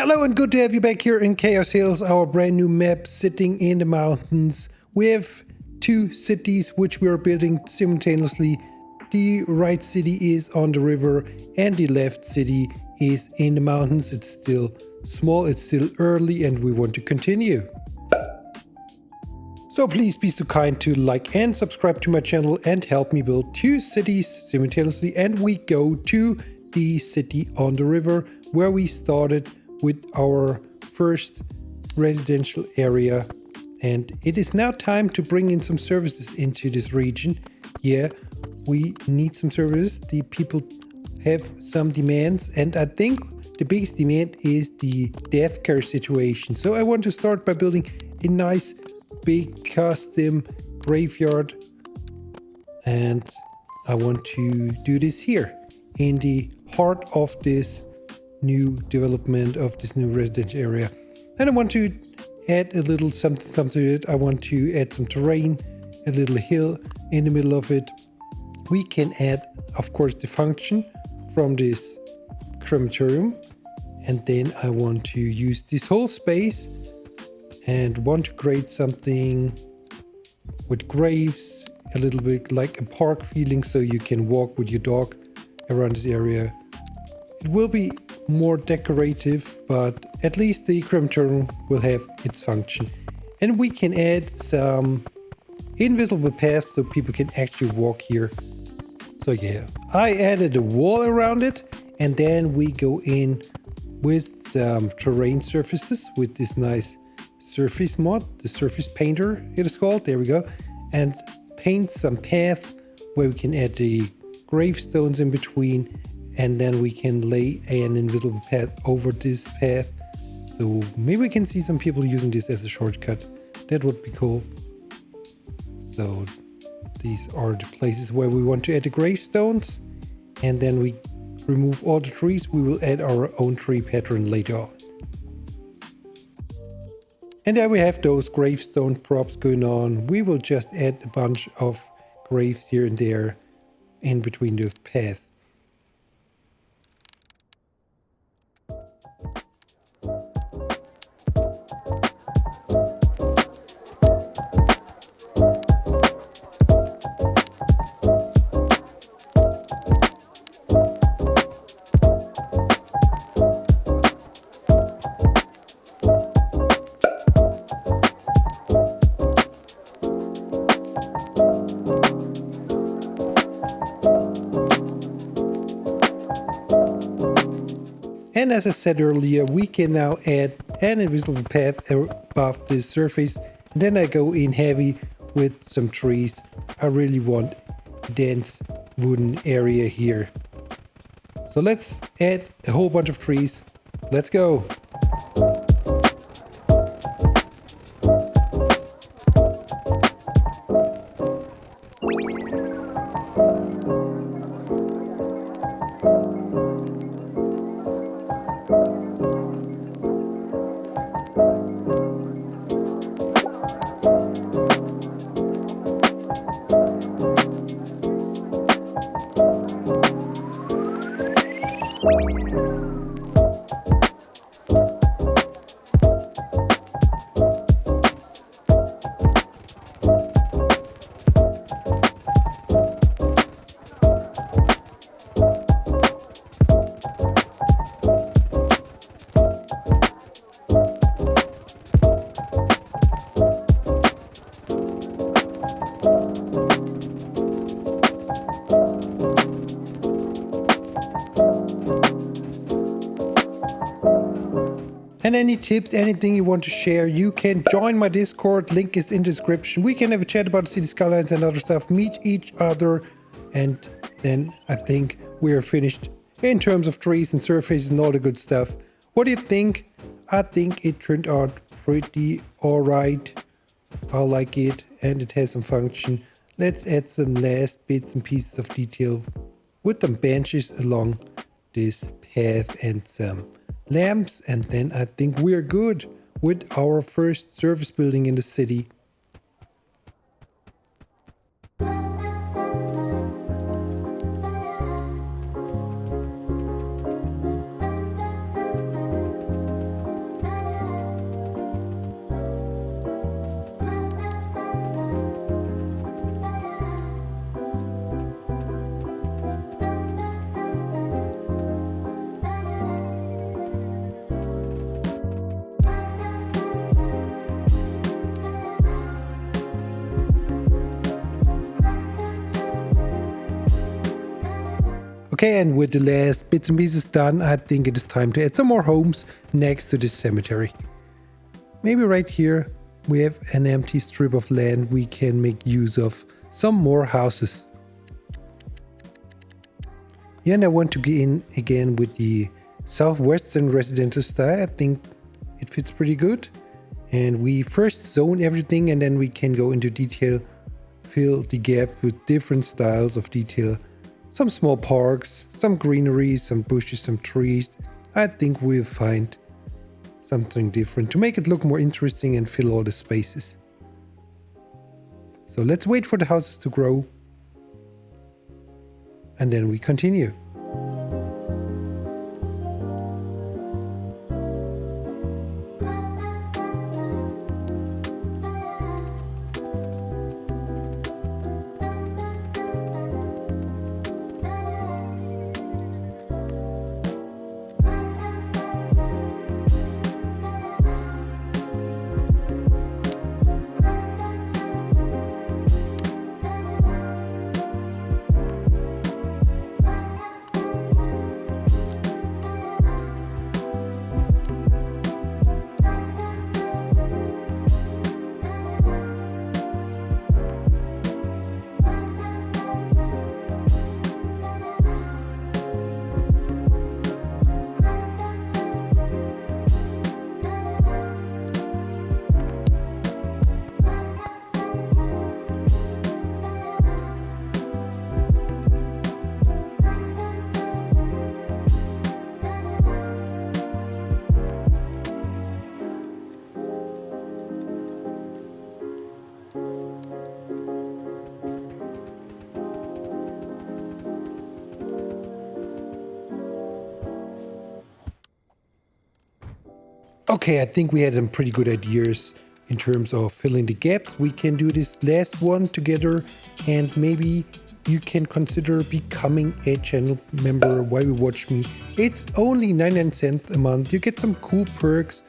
Hello and good to have you back here in Chaos Hills, our brand new map sitting in the mountains. We have two cities which we are building simultaneously. The right city is on the river and the left city is in the mountains. It's still small, it's still early, and we want to continue. So please be so kind to like and subscribe to my channel and help me build two cities simultaneously. And we go to the city on the river where we started with our first residential area, and it is now time to bring in some services into this region. Yeah, we need some services. The people have some demands, and I think the biggest demand is the death care situation. So I want to start by building a nice big custom graveyard, and I want to do this here in the heart of this new development of this new residential area. And I want to add a little something to it. I want to add some terrain, a little hill in the middle of it. We can add, of course, the function from this crematorium, and then I want to use this whole space and want to create something with graves, a little bit like a park feeling, so you can walk with your dog around this area. It will be more decorative, but at least the crematorium will have its function. And we can add some invisible paths so people can actually walk here. So yeah, I added a wall around it, and then we go in with some terrain surfaces with this nice surface mod, the surface painter it is called, there we go, and paint some path where we can add the gravestones in between, and then we can lay an invisible path over this path. So maybe we can see some people using this as a shortcut. That would be cool. So these are the places where we want to add the gravestones, and then we remove all the trees. We will add our own tree pattern later on. And there we have those gravestone props going on. We will just add a bunch of graves here and there in between those paths. And as I said earlier, we can now add an invisible path above this surface. And then I go in heavy with some trees. I really want a dense wooden area here. So let's add a whole bunch of trees. Let's go. And any tips, anything you want to share, you can join my Discord. Link is in the description. We can have a chat about Cities Skylines and other stuff, meet each other, and then I think we are finished in terms of trees and surfaces and all the good stuff. What do you think? I think it turned out pretty alright. I like it, and it has some function. Let's add some last bits and pieces of detail with some benches along this path and some lamps, and then I think we are good with our first service building in the city. Okay, and with the last bits and pieces done, I think it is time to add some more homes next to this cemetery. Maybe right here we have an empty strip of land we can make use of some more houses. Yeah, and I want to get in again with the southwestern residential style. I think it fits pretty good. And we first zone everything and then we can go into detail, fill the gap with different styles of detail. Some small parks, some greenery, some bushes, some trees. I think we'll find something different to make it look more interesting and fill all the spaces. So let's wait for the houses to grow. And then we continue. Okay, I think we had some pretty good ideas in terms of filling the gaps. We can do this last one together and maybe you can consider becoming a channel member while you watch me. It's only 99 cents a month. You get some cool perks,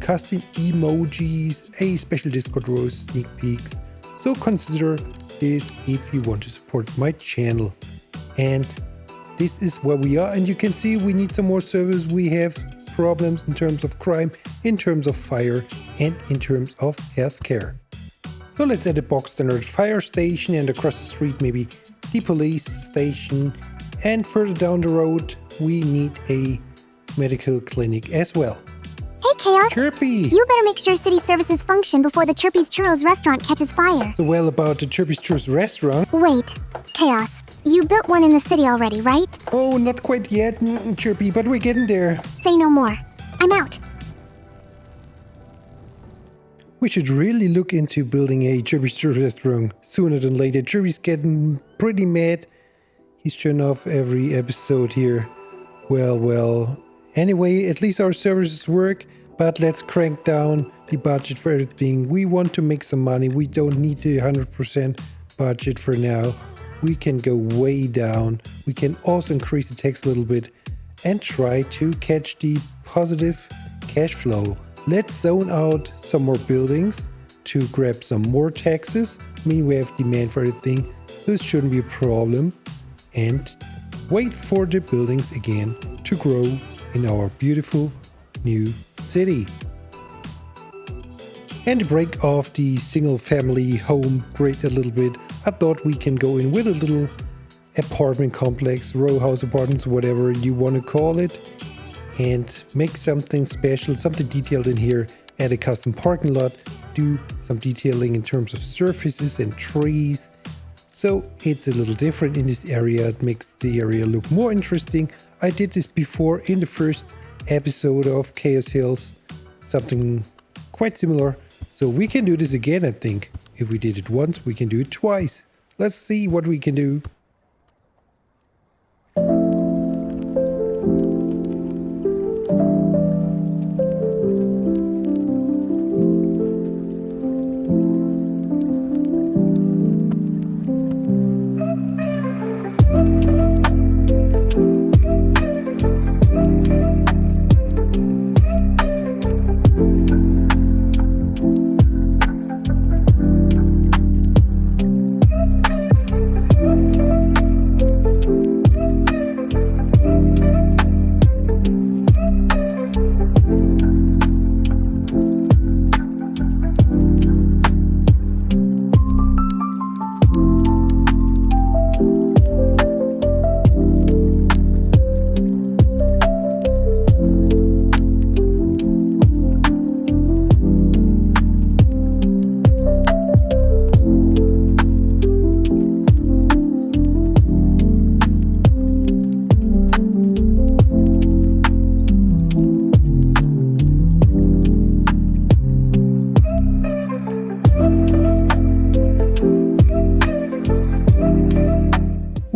custom emojis, a special Discord role, sneak peeks. So consider this if you want to support my channel. And this is where we are. And you can see we need some more servers. We have problems in terms of crime, in terms of fire, and in terms of healthcare. So let's add a box standard fire station, and across the street maybe the police station, and further down the road we need a medical clinic as well. Hey Chaos! Chirpy! You better make sure city services function before the Chirpy's Churros restaurant catches fire. So well about the Chirpy's Churros restaurant. Wait, Chaos. You built one in the city already, right? Oh, not quite yet, Chirpy, but we're getting there. Say no more. I'm out. We should really look into building a Chirpy's Churros restaurant sooner than later. Chirpy's getting pretty mad. He's showing off every episode here. Well. Anyway, at least our services work, but let's crank down the budget for everything. We want to make some money. We don't need the 100% budget for now. We can go way down. We can also increase the tax a little bit and try to catch the positive cash flow. Let's zone out some more buildings to grab some more taxes. I mean, we have demand for everything. This shouldn't be a problem. And wait for the buildings again to grow in our beautiful new city. And to break off the single family home grid a little bit, I thought we can go in with a little apartment complex, row house apartments, whatever you want to call it, and make something special, something detailed in here, add a custom parking lot, do some detailing in terms of surfaces and trees. So it's a little different in this area. It makes the area look more interesting. I did this before in the first episode of Chaos Hills, something quite similar. So we can do this again, I think. If we did it once, we can do it twice. Let's see what we can do.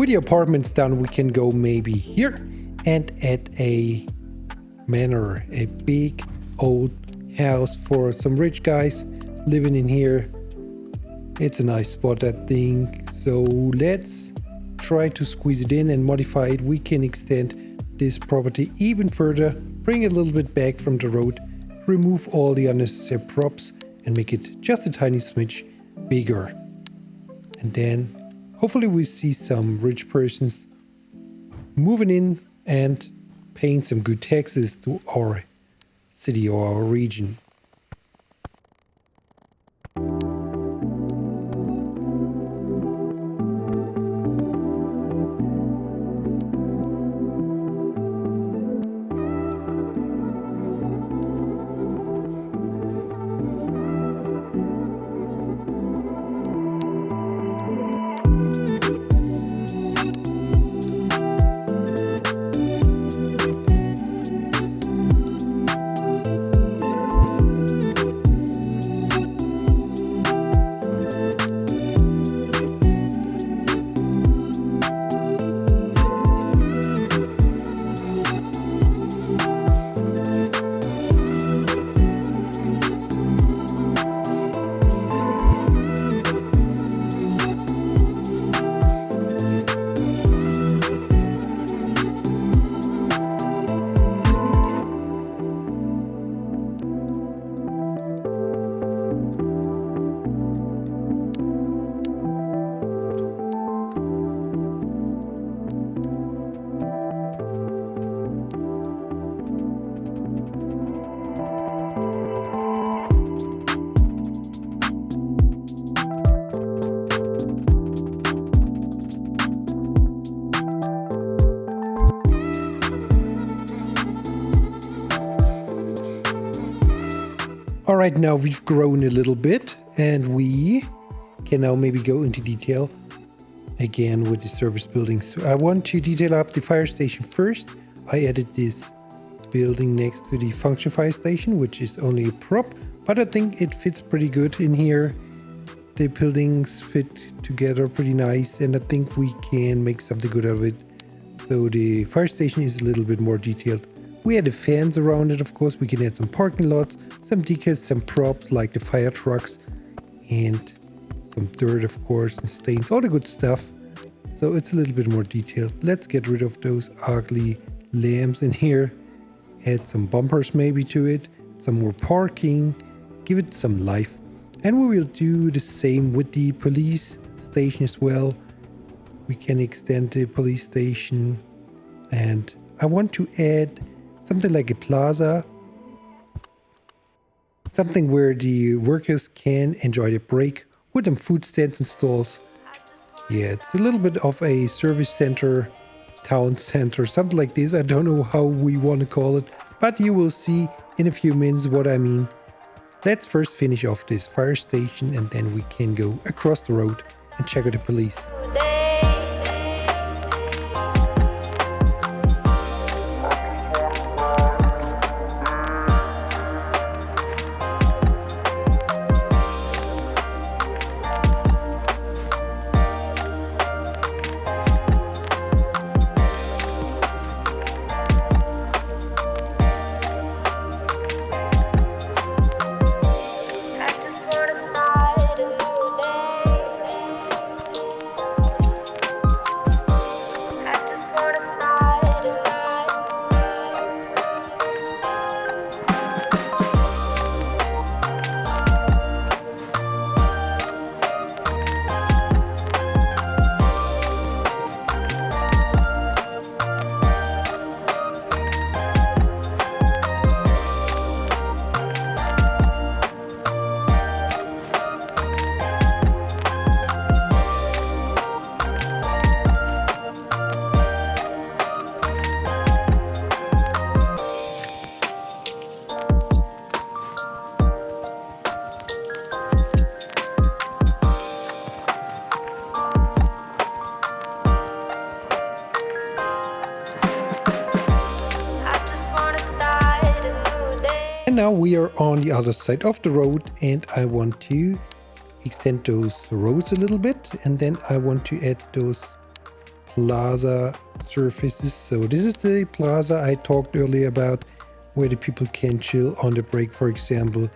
with the apartments done, we can go maybe here and add a manor, a big old house for some rich guys living in here. It's a nice spot, I think. So let's try to squeeze it in and modify it. We can extend this property even further, bring it a little bit back from the road, remove all the unnecessary props and make it just a tiny smidge bigger. And then hopefully we see some rich persons moving in and paying some good taxes to our city or our region. Alright, now we've grown a little bit and we can now maybe go into detail again with the service buildings. So I want to detail up the fire station first. I added this building next to the function fire station, which is only a prop, but I think it fits pretty good in here. The buildings fit together pretty nice and I think we can make something good out of it. So the fire station is a little bit more detailed. We added fans around it, of course. We can add some parking lots, some decals, some props like the fire trucks, and some dirt, of course, and stains, all the good stuff. So it's a little bit more detailed. Let's get rid of those ugly lamps in here. Add some bumpers maybe to it, some more parking, give it some life. And we will do the same with the police station as well. We can extend the police station, and I want to add something like a plaza, something where the workers can enjoy their break with some food stands and stalls. Yeah, it's a little bit of a service center, town center, something like this. I don't know how we want to call it, but you will see in a few minutes what I mean. Let's first finish off this fire station and then we can go across the road and check out the police. And now we are on the other side of the road and I want to extend those roads a little bit, and then I want to add those plaza surfaces. So this is the plaza I talked earlier about, where the people can chill on the break, for example,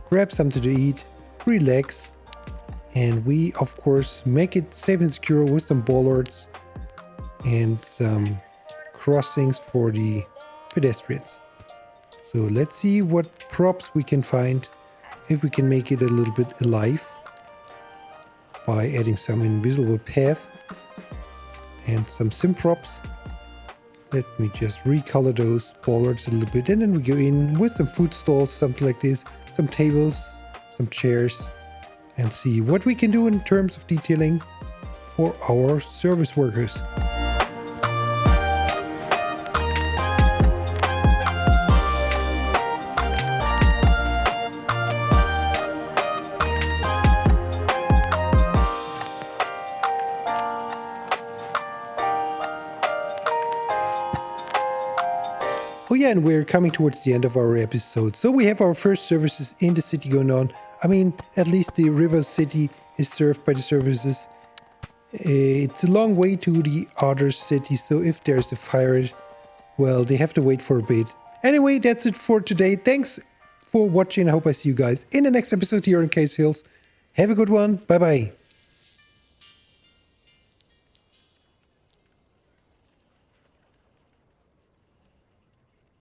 grab something to eat, relax, and we of course make it safe and secure with some bollards and some crossings for the pedestrians. So let's see what props we can find, if we can make it a little bit alive by adding some invisible path and some sim props. Let me just recolor those bollards a little bit, and then we go in with some food stalls, something like this, some tables, some chairs, and see what we can do in terms of detailing for our service workers. Oh yeah, and we're coming towards the end of our episode. So we have our first services in the city going on. I mean, at least the river city is served by the services. It's a long way to the other cities, so if there's a fire, well, they have to wait for a bit. Anyway, that's it for today. Thanks for watching. I hope I see you guys in the next episode here in Case Hills. Have a good one. Bye bye.